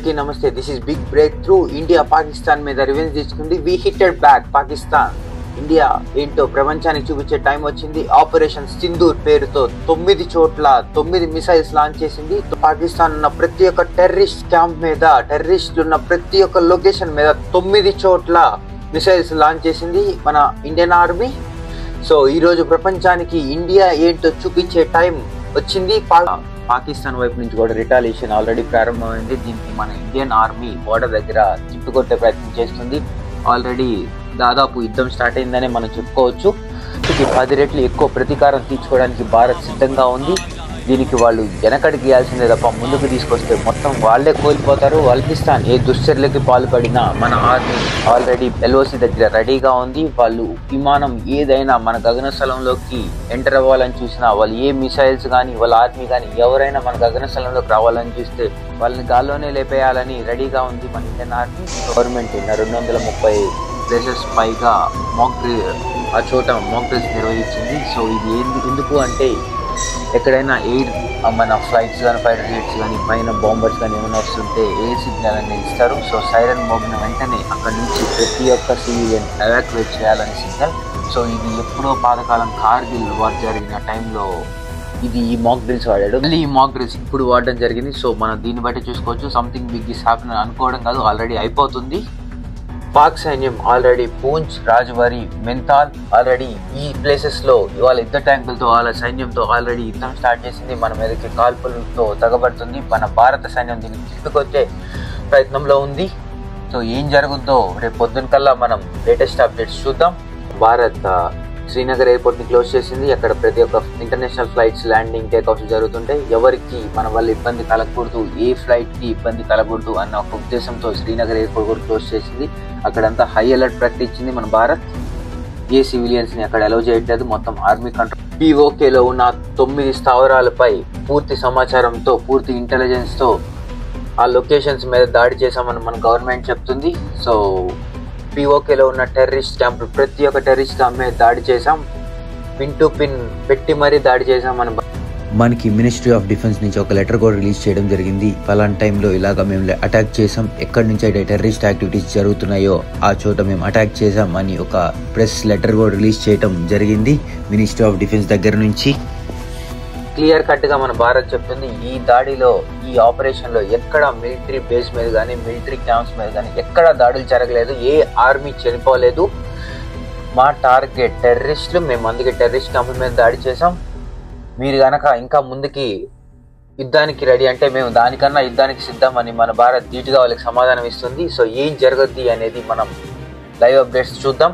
అందరికీ నమస్తే. This is big breakthrough. India Pakistan మీద రివెంజ్ తీసుకుంది. We hitted back Pakistan. India ఏంటో ప్రపంచానికి చూపించే టైం వచ్చింది. ఆపరేషన్ సింధూర్ పేరుతో 9 చోట్ల 9 మిసైల్స్ లాంచ్ చేసింది. పాకిస్తాన్ ఉన్న ప్రతి ఒక్క టెర్రరిస్ట్ క్యాంప్ మీద, టెర్రరిస్టులు ఉన్న ప్రతి ఒక్క లొకేషన్ మీద 9 చోట్ల మిసైల్స్ లాంచ్ చేసింది మన ఇండియన్ ఆర్మీ. సో ఈరోజు ప్రపంచానికి ఇండియా ఏంటో చూపించే టైం వచ్చింది. పాకిస్తాన్ వైపు నుంచి కూడా రిటాలియేషన్ ఆల్రెడీ ప్రారంభమైంది. దీనికి మన ఇండియన్ ఆర్మీ బోర్డర్ దగ్గర తిప్పికొట్టే ప్రయత్నం చేస్తుంది. ఆల్రెడీ దాదాపు యుద్ధం స్టార్ట్ అయిందనే మనం చెప్పుకోవచ్చు. 10 రెట్లు ఎక్కువ ప్రతీకారం తీర్చుకోవడానికి భారత్ సిద్ధంగా ఉంది. దీనికి వాళ్ళు వెనకడికి గీయాల్సిందే తప్ప ముందుకు తీసుకొస్తే మొత్తం వాళ్ళే కోల్పోతారు. పాకిస్తాన్ ఏ దుశ్చర్యలకి పాల్పడినా మన ఆర్మీ ఆల్రెడీ ఎల్ఓసి దగ్గర రెడీగా ఉంది. వాళ్ళు విమానం ఏదైనా మన గగనస్థలంలోకి ఎంటర్ అవ్వాలని చూసినా, వాళ్ళు ఏ మిసైల్స్ కానీ వాళ్ళ ఆర్మీ కానీ ఎవరైనా మన గగనస్థలంలోకి రావాలని చూస్తే వాళ్ళని గాల్లోనే లేపేయాలని రెడీగా ఉంది మన ఇండియన్ ఆర్మీ. గవర్నమెంట్ 230 ప్లేసెస్ పైగా ఆ చోట మాక్ డ్రిల్స్ నిర్వహించింది. సో ఇది ఎందుకు అంటే ఎక్కడైనా ఎయిర్ మన ఫ్లైట్స్ కానీ ఫైటర్ జెట్స్ కానీ పైన బాంబర్స్ కానీ ఏమైనా వస్తుంటే ఏ సిగ్నల్ అనేది ఇస్తారు. సో సైరన్ మోగిన వెంటనే అక్కడి నుంచి ప్రతి ఒక్క సివిలియన్ ఎవాక్యువేట్ చేయాలని సిగ్నల్. సో ఇది ఎప్పుడో పాతకాలం కార్గిల్ వార్ జరిగిన టైంలో ఈ మాక్ డ్రిల్స్ వాడాడు. మళ్ళీ ఈ మాక్ డ్రిల్స్ ఇప్పుడు వాడడం జరిగింది. సో మనం దీన్ని బట్టి చూసుకోవచ్చు. సంథింగ్ బిగ్ ఇస్ హ్యాపెన్ అనుకోవడం కాదు, ఆల్రెడీ అయిపోతుంది. పాక్ సైన్యం ఆల్రెడీ పూంచ్, రాజ్వరి, మెంతాల్ ఆల్రెడీ ఈ ప్లేసెస్ లో ఇవాళ యుద్ధ ట్యాంకులతో వాళ్ళ సైన్యంతో ఆల్రెడీ యుద్ధం స్టార్ట్ చేసింది. మన మీదకి కాల్పులతో తగబడుతుంది. మన భారత సైన్యం దీన్ని తిప్పుకొచ్చే ప్రయత్నంలో ఉంది. సో ఏం జరుగుద్దో రేపు పొద్దున కల్లా మనం లేటెస్ట్ అప్డేట్స్ చూద్దాం. భారత్ శ్రీనగర్ ఎయిర్పోర్ట్ ని క్లోజ్ చేసింది. అక్కడ ప్రతి ఒక్క ఇంటర్నేషనల్ ఫ్లైట్స్ ల్యాండింగ్ టేక్ఆఫ్స్ జరుగుతుంటాయి. ఎవరికి మన వల్ల ఇబ్బంది కలగకూడదు, ఏ ఫ్లైట్ కి ఇబ్బంది కలగకూడదు అన్న ఒక ఉద్దేశంతో శ్రీనగర్ ఎయిర్పోర్ట్ కూడా క్లోజ్ చేసింది. అక్కడంతా హై అలర్ట్ ప్రకటించింది మన భారత్. ఏ సివిలియన్స్ ని అక్కడ అలౌ చేయట్లేదు. మొత్తం ఆర్మీ కంట్రోల్. పిఓకేలో ఉన్న 9 స్థావరాలపై పూర్తి సమాచారంతో, పూర్తి ఇంటెలిజెన్స్ తో ఆ లొకేషన్స్ మీద దాడి చేశామని మన గవర్నమెంట్ చెప్తుంది. సో పిఓకేలో ఉన్న టెర్రరిస్ట్ క్యాంపులు ప్రతి ఒక్క టెర్రరిస్ట్ క్యాంప్ మీద దాడి చేశాం. పిన్ టు పిన్ పెట్టి మరీ దాడి చేశాం. మనకి మినిస్ట్రీ ఆఫ్ డిఫెన్స్ నుంచి ఒక లెటర్ కూడా రిలీజ్ చేయడం జరిగింది. పలానా టైంలో ఇలాగ మేము అటాక్ చేసాం, ఎక్కడి నుంచి అయితే టెర్రరిస్ట్ యాక్టివిటీస్ జరుగుతున్నాయో ఆ చోట మేము అటాక్ చేసాం అని ఒక ప్రెస్ లెటర్ కూడా రిలీజ్ చేయడం జరిగింది మినిస్ట్రీ ఆఫ్ డిఫెన్స్ దగ్గర నుంచి. క్లియర్ కట్ గా మన భారత్ చెప్తుంది, ఈ దాడిలో, ఈ ఆపరేషన్ లో ఎక్కడ మిలిటరీ బేస్ మీద కానీ మిలిటరీ క్యాంప్స్ మీద కానీ ఎక్కడ దాడులు జరగలేదు. ఏ ఆర్మీ చనిపోలేదు. మా టార్గెట్ టెర్రరిస్టులు. మేము అందుకే టెర్రరిస్ట్ క్యాంపుల మీద దాడి చేసాం. మీరు గనక ఇంకా ముందుకి యుద్ధానికి రెడీ అంటే మేము దానికన్నా యుద్ధానికి సిద్ధం అని మన భారత్ ధీటుగా వాళ్ళకి సమాధానం ఇస్తుంది. సో ఏం జరగద్ది అనేది మనం లైవ్ అప్డేట్స్ చూద్దాం.